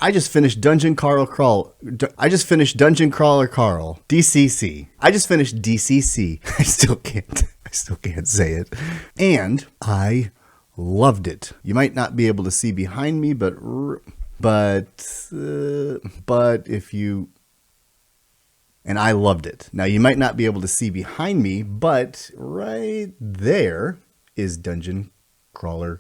I just finished Dungeon Crawler Carl. I just finished Dungeon Crawler Carl. DCC. I just finished DCC. I still can't say it. And I loved it. You might not be able to see behind me, but if you... And I loved it. Now, you might not be able to see behind me, but right there is Dungeon Crawler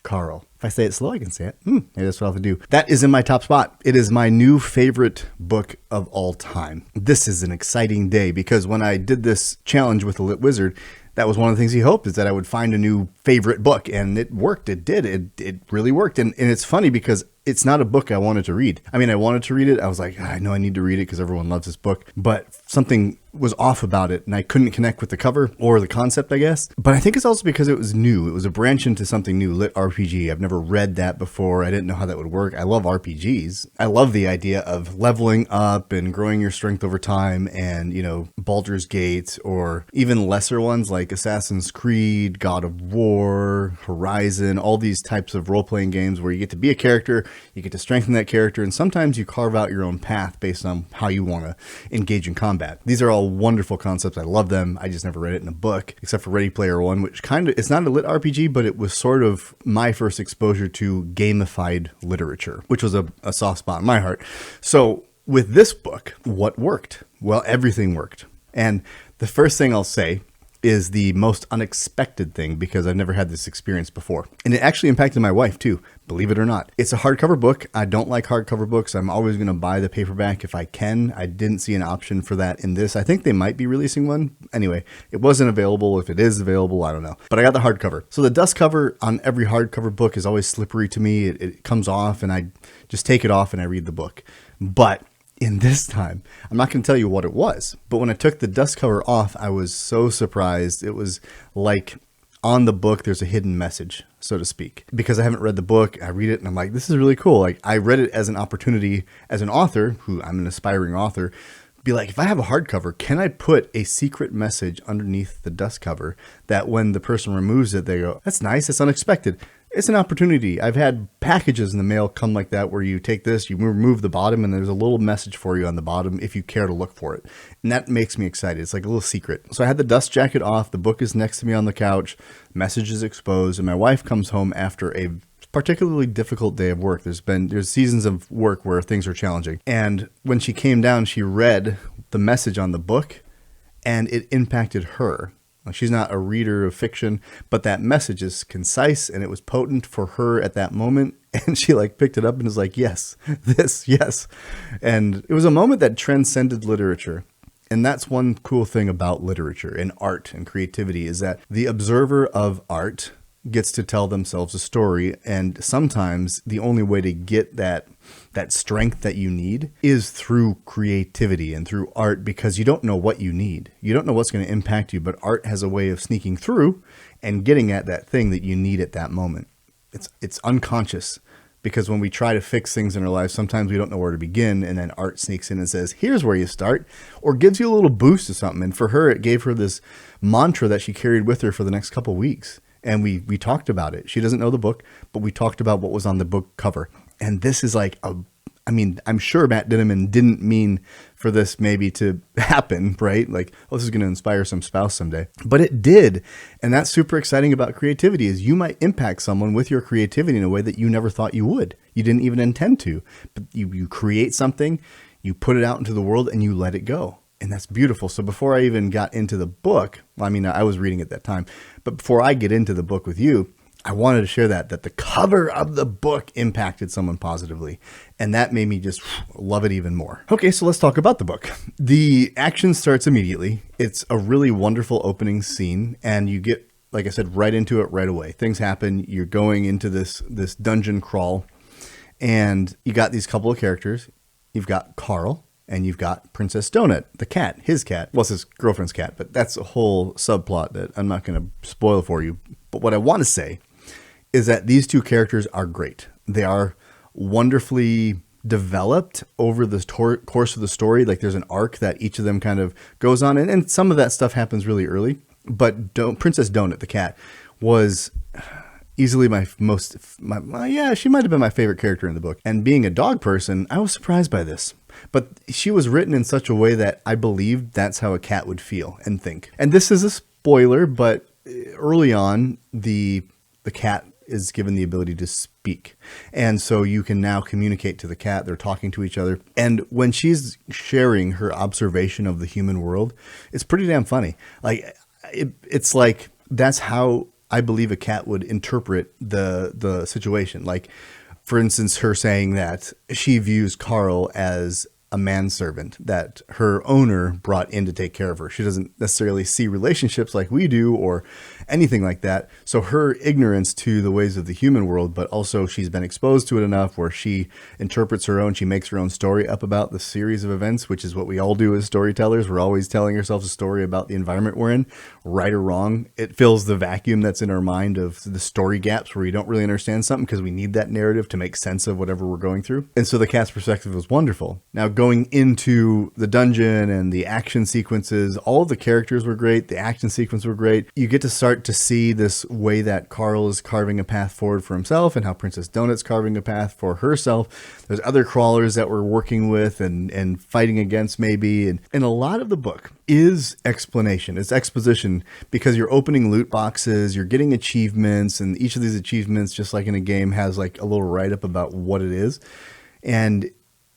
Carl. If I say it slow, I can say it. Maybe that's what I'll have to do. That is in my top spot. It is my new favorite book of all time. This is an exciting day because when I did this challenge with the Lit Wizard, that was one of the things he hoped, is that I would find a new favorite book. And it worked. It did. It really worked. And it's funny because it's not a book I wanted to read. I mean, I wanted to read it. I was like, I know I need to read it because everyone loves this book. But something was off about it and I couldn't connect with the cover or the concept, I guess. But I think it's also because it was new. It was a branch into something new, lit RPG. I've never read that before. I didn't know how that would work. I love RPGs. I love the idea of leveling up and growing your strength over time and, you know, Baldur's Gate or even lesser ones like Assassin's Creed, God of War, Horizon, all these types of role-playing games where you get to be a character, you get to strengthen that character, and sometimes you carve out your own path based on how you want to engage in combat. These are all wonderful concepts. I love them. I just never read it in a book, except for Ready Player One, which it's not a lit RPG, but it was sort of my first exposure to gamified literature, which was a soft spot in my heart. So with this book, what worked? Well, everything worked. And the first thing I'll say is the most unexpected thing because I've never had this experience before. And it actually impacted my wife too, believe it or not. It's a hardcover book. I don't like hardcover books. I'm always going to buy the paperback if I can. I didn't see an option for that in this. I think they might be releasing one. Anyway, it wasn't available. If it is available, I don't know. But I got the hardcover. So the dust cover on every hardcover book is always slippery to me. It comes off and I just take it off and I read the book. But in this time, I'm not going to tell you what it was, but when I took the dust cover off, I was so surprised. It was like on the book, there's a hidden message, so to speak. Because I haven't read the book, I read it and I'm like, this is really cool. Like I read it as an opportunity as an author, who I'm an aspiring author, be like, if I have a hardcover, can I put a secret message underneath the dust cover that when the person removes it, they go, that's nice, that's unexpected. It's an opportunity. I've had packages in the mail come like that where you take this, you remove the bottom, and there's a little message for you on the bottom if you care to look for it. And that makes me excited. It's like a little secret. So I had the dust jacket off. The book is next to me on the couch. Message is exposed. And my wife comes home after a particularly difficult day of work. There's seasons of work where things are challenging. And when she came down, she read the message on the book and it impacted her. She's not a reader of fiction, but that message is concise and it was potent for her at that moment. And she like picked it up and was like, yes, this, yes. And it was a moment that transcended literature. And that's one cool thing about literature and art and creativity is that the observer of art gets to tell themselves a story. And sometimes the only way to get that strength that you need is through creativity and through art, because you don't know what you need. You don't know what's going to impact you, but art has a way of sneaking through and getting at that thing that you need at that moment. It's unconscious, because when we try to fix things in our lives, sometimes we don't know where to begin, and then art sneaks in and says, here's where you start, or gives you a little boost to something. And for her, it gave her this mantra that she carried with her for the next couple of weeks. And we talked about it. She doesn't know the book, but we talked about what was on the book cover. And this is like I'm sure Matt Dinniman didn't mean for this maybe to happen, right? Like, oh, this is going to inspire some spouse someday. But it did. And that's super exciting about creativity is you might impact someone with your creativity in a way that you never thought you would. You didn't even intend to. But you create something, you put it out into the world, and you let it go. And that's beautiful. So before I even got into the book, I was reading at that time, but before I get into the book with you, I wanted to share that the cover of the book impacted someone positively. And that made me just love it even more. Okay, so let's talk about the book. The action starts immediately. It's a really wonderful opening scene. And you get, like I said, right into it right away. Things happen. You're going into this dungeon crawl. And you got these couple of characters. You've got Carl. And you've got Princess Donut, the cat, his cat. Well, it's his girlfriend's cat, but that's a whole subplot that I'm not going to spoil for you. But what I want to say is that these two characters are great. They are wonderfully developed over the course of the story. Like there's an arc that each of them kind of goes on. And some of that stuff happens really early. But Princess Donut, the cat, was easily yeah, she might have been my favorite character in the book. And being a dog person, I was surprised by this. But she was written in such a way that I believed that's how a cat would feel and think. And this is a spoiler, but early on, the cat is given the ability to speak. And so you can now communicate to the cat. They're talking to each other. And when she's sharing her observation of the human world, it's pretty damn funny. Like, it's like, that's how I believe a cat would interpret the situation. Like, for instance, her saying that she views Carl as a manservant that her owner brought in to take care of her. She doesn't necessarily see relationships like we do or anything like that. So her ignorance to the ways of the human world, but also she's been exposed to it enough where she interprets her own, she makes her own story up about the series of events, which is what we all do as storytellers. We're always telling ourselves a story about the environment we're in, right or wrong. It fills the vacuum that's in our mind of the story gaps where we don't really understand something because we need that narrative to make sense of whatever we're going through. And so the cat's perspective was wonderful. Now, going into the dungeon and the action sequences, all of the characters were great. The action sequences were great. You get to start to see this way that Carl is carving a path forward for himself and how Princess Donut's carving a path for herself. There's other crawlers that we're working with and fighting against maybe. And a lot of the book is explanation. It's exposition because you're opening loot boxes, you're getting achievements, and each of these achievements, just like in a game, has like a little write-up about what it is. And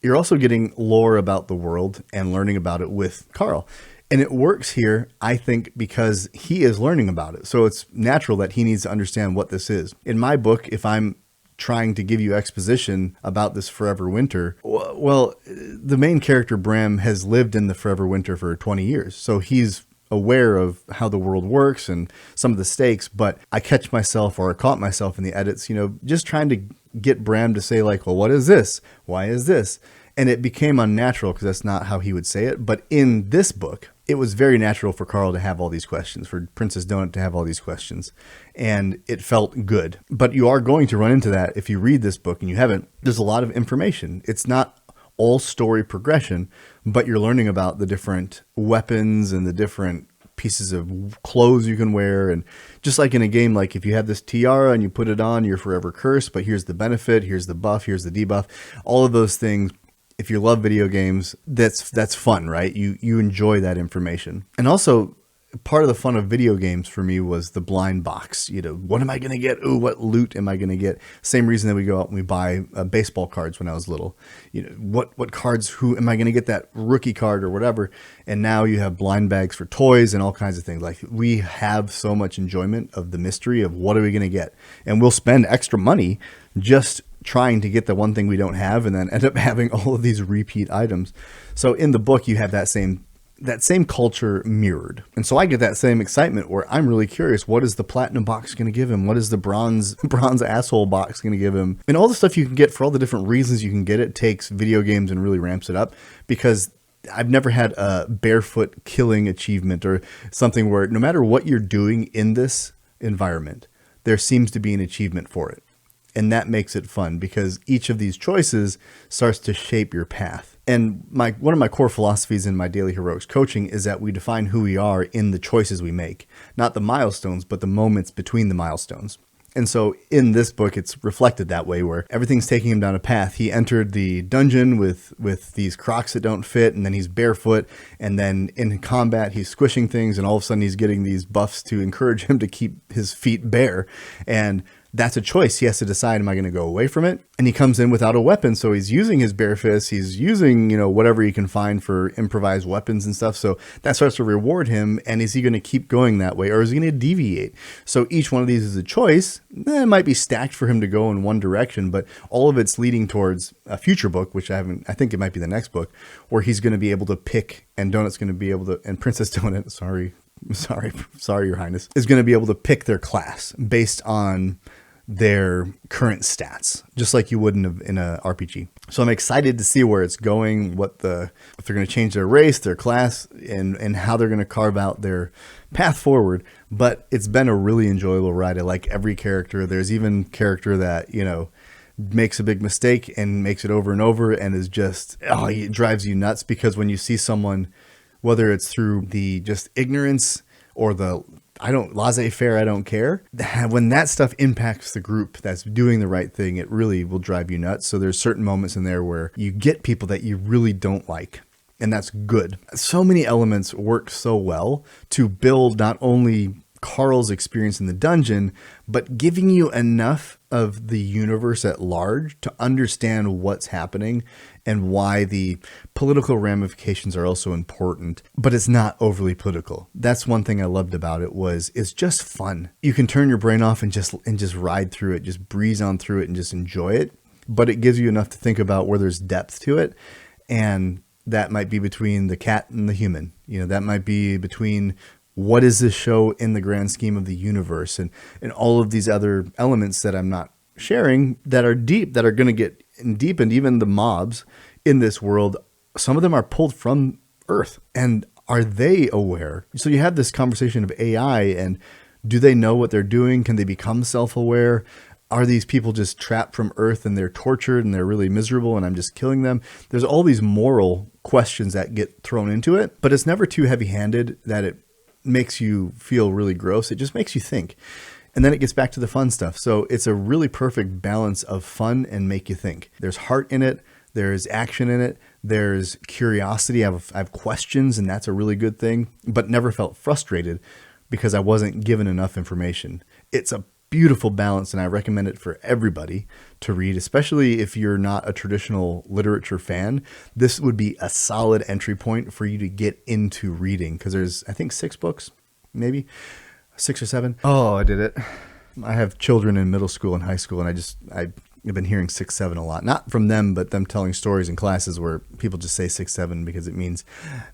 you're also getting lore about the world and learning about it with Carl. And it works here, I think, because he is learning about it. So it's natural that he needs to understand what this is. In my book, if I'm trying to give you exposition about this forever winter, well, the main character, Bram, has lived in the forever winter for 20 years. So he's aware of how the world works and some of the stakes, but I catch myself, or I caught myself in the edits, just trying to get Bram to say like, well, what is this? Why is this? And it became unnatural because that's not how he would say it. But in this book, it was very natural for Carl to have all these questions, for Princess Donut to have all these questions. And it felt good. But you are going to run into that if you read this book and you haven't. There's a lot of information. It's not all story progression, but you're learning about the different weapons and the different pieces of clothes you can wear. And just like in a game, like if you have this tiara and you put it on, you're forever cursed, but here's the benefit, here's the buff, here's the debuff, all of those things. If you love video games, that's fun, right? You enjoy that information. And also, part of the fun of video games for me was the blind box. What am I going to get? Ooh, what loot am I going to get? Same reason that we go out and we buy baseball cards when I was little. What cards, who am I going to get that rookie card or whatever? And now you have blind bags for toys and all kinds of things. Like, we have so much enjoyment of the mystery of what are we going to get? And we'll spend extra money just trying to get the one thing we don't have and then end up having all of these repeat items. So in the book, you have that same culture mirrored. And so I get that same excitement where I'm really curious, what is the platinum box going to give him? What is the bronze asshole box going to give him? And all the stuff you can get for all the different reasons you can get it takes video games and really ramps it up, because I've never had a barefoot killing achievement or something where no matter what you're doing in this environment, there seems to be an achievement for it. And that makes it fun because each of these choices starts to shape your path. And one of my core philosophies in my daily heroics coaching is that we define who we are in the choices we make, not the milestones, but the moments between the milestones. And so in this book, it's reflected that way, where everything's taking him down a path. He entered the dungeon with these Crocs that don't fit, and then he's barefoot, and then in combat, he's squishing things, and all of a sudden he's getting these buffs to encourage him to keep his feet bare. And that's a choice. He has to decide, am I going to go away from it? And he comes in without a weapon. So he's using his bare fists. He's using, whatever he can find for improvised weapons and stuff. So that starts to reward him. And is he going to keep going that way, or is he going to deviate? So each one of these is a choice. It might be stacked for him to go in one direction, but all of it's leading towards a future book, which I think it might be the next book, where he's going to be able to pick, and Donut's going to be able to, and Princess Donut, sorry, Your Highness, is going to be able to pick their class based on their current stats, just like you would in a RPG. So I'm excited to see where it's going, if they're going to change their race, their class, and how they're going to carve out their path forward. But it's been a really enjoyable ride. I like every character. There's even character that, makes a big mistake and makes it over and over and is just, it drives you nuts, because when you see someone, whether it's through the just ignorance or the laissez-faire, I don't care. When that stuff impacts the group that's doing the right thing, it really will drive you nuts. So there's certain moments in there where you get people that you really don't like. And that's good. So many elements work so well to build not only Carl's experience in the dungeon, but giving you enough of the universe at large to understand what's happening and why the political ramifications are also important, but it's not overly political. That's one thing I loved about it was it's just fun. You can turn your brain off and just ride through it, just breeze on through it and just enjoy it. But it gives you enough to think about where there's depth to it. And that might be between the cat and the human. That might be between what is this show in the grand scheme of the universe and all of these other elements that I'm not sharing that are deep, that are going to get deep. And even the mobs in this world, some of them are pulled from Earth. And are they aware? So you have this conversation of AI and do they know what they're doing? Can they become self-aware? Are these people just trapped from Earth and they're tortured and they're really miserable and I'm just killing them? There's all these moral questions that get thrown into it, but it's never too heavy-handed that it makes you feel really gross. It just makes you think. And then it gets back to the fun stuff. So it's a really perfect balance of fun and make you think. There's heart in it. There's action in it. There's curiosity. I have questions, and that's a really good thing, but never felt frustrated because I wasn't given enough information. It's a beautiful balance, and I recommend it for everybody to read, especially if you're not a traditional literature fan. This would be a solid entry point for you to get into reading because there's, I think, 6 books, maybe 6 or 7. Oh, I did it. I have children in middle school and high school, and I've been hearing 6, 7 a lot. Not from them, but them telling stories in classes where people just say 6, 7 because it means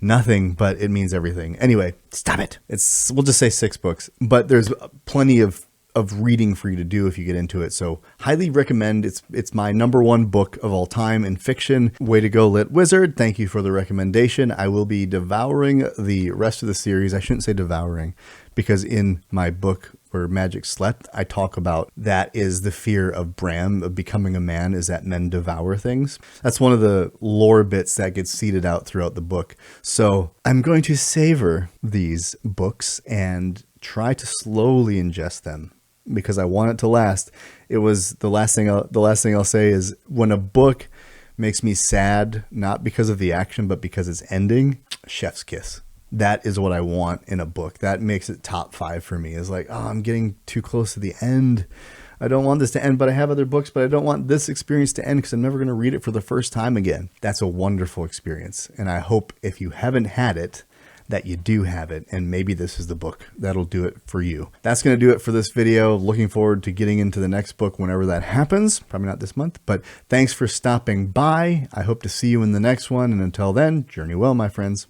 nothing, but it means everything. Anyway, stop it. We'll just say 6 books, but there's plenty of reading for you to do if you get into it. So highly recommend. It's my #1 book of all time in fiction. Way to go, Lit Wizard. Thank you for the recommendation. I will be devouring the rest of the series. I shouldn't say devouring because in my book Where Magic Slept, I talk about that is the fear of Bram, of becoming a man, is that men devour things. That's one of the lore bits that gets seeded out throughout the book. So I'm going to savor these books and try to slowly ingest them, because I want it to last. It was the last thing I'll say is when a book makes me sad, not because of the action, but because it's ending, chef's kiss. That is what I want in a book. That makes it top 5 for me. Is like, oh, I'm getting too close to the end. I don't want this to end, but I have other books, but I don't want this experience to end because I'm never going to read it for the first time again. That's a wonderful experience. And I hope if you haven't had it, that you do have it, and maybe this is the book that'll do it for you. That's going to do it for this video. Looking forward to getting into the next book whenever that happens. Probably not this month, but thanks for stopping by. I hope to see you in the next one, and until then, journey well, my friends.